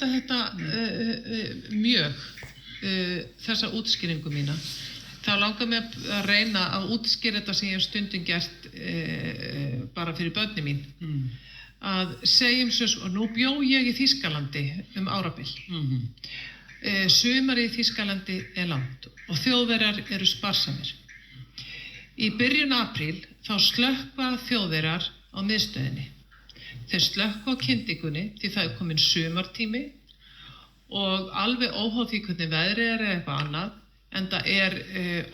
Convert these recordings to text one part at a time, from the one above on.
þetta mjög þessa útskýringu mína. Þá langar mig að reyna að útskýra þetta sem ég hef stundum gert bara fyrir börnin mín. Að segjum svo, og nú bjó ég í Þýskalandi árabil. Sumarið í Þýskalandi langt og Þjóðverjar eru sparsamir. Í byrjun apríl þá slökkva Þjóðverjar á miðstöðinni. Þeir slökkva á kyndingunni því það komin sumartími og alveg óháð því hvernig veðrið eða eitthvað annað, en það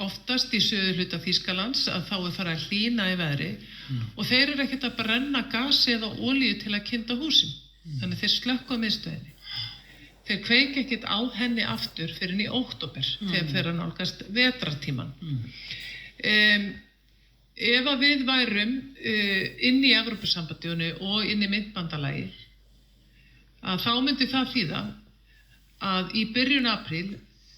oftast í suðurhluta Þýskalands að þá farið að hlýna í veðri og þeir eru ekkert að brenna gasi eða olíu til að kynda húsin. Þannig þeir slökkva á miðstöðinni. Þeir kveikja ekkert á henni aftur fyrir í október þegar þeir að nálgast vetrartíman. Ef að við værum inn í Evrópusambandinu og inn í myntbandalagi, að þá myndi það þýða að í byrjun apríl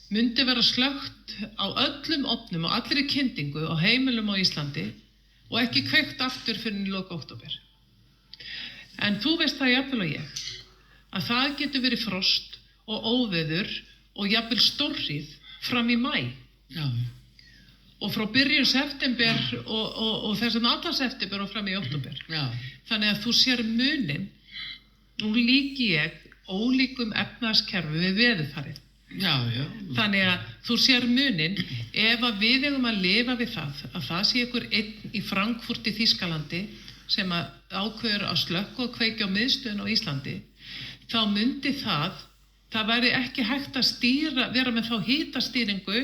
myndi vera slökkt á öllum ofnum og allri kyndingu á heimilum á Íslandi og ekki kveikt aftur fyrir í lok október. En þú veist það jafnvel og ég, að það getur verið frost og óveður og jafnvel stórhríð fram í maí. Já. Og frá byrjun september og þess að allan september og fram í október. Já. Þannig að þú sér munin, nú líki ég ólíkum efnahagskerfi við veðurfarið. Já. Þannig að þú sér munin ef að við eigum að lifa við að það sé ykkur einn í Frankfurt í Þýskalandi sem að ákveður að slökkva og kveikja á miðstöðin á Íslandi, þá myndi það væri ekki hægt að vera með þá hitastýringu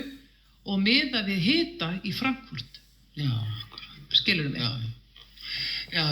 og miða við hita í Frankfurt. Já. Skilurðu mig? Já.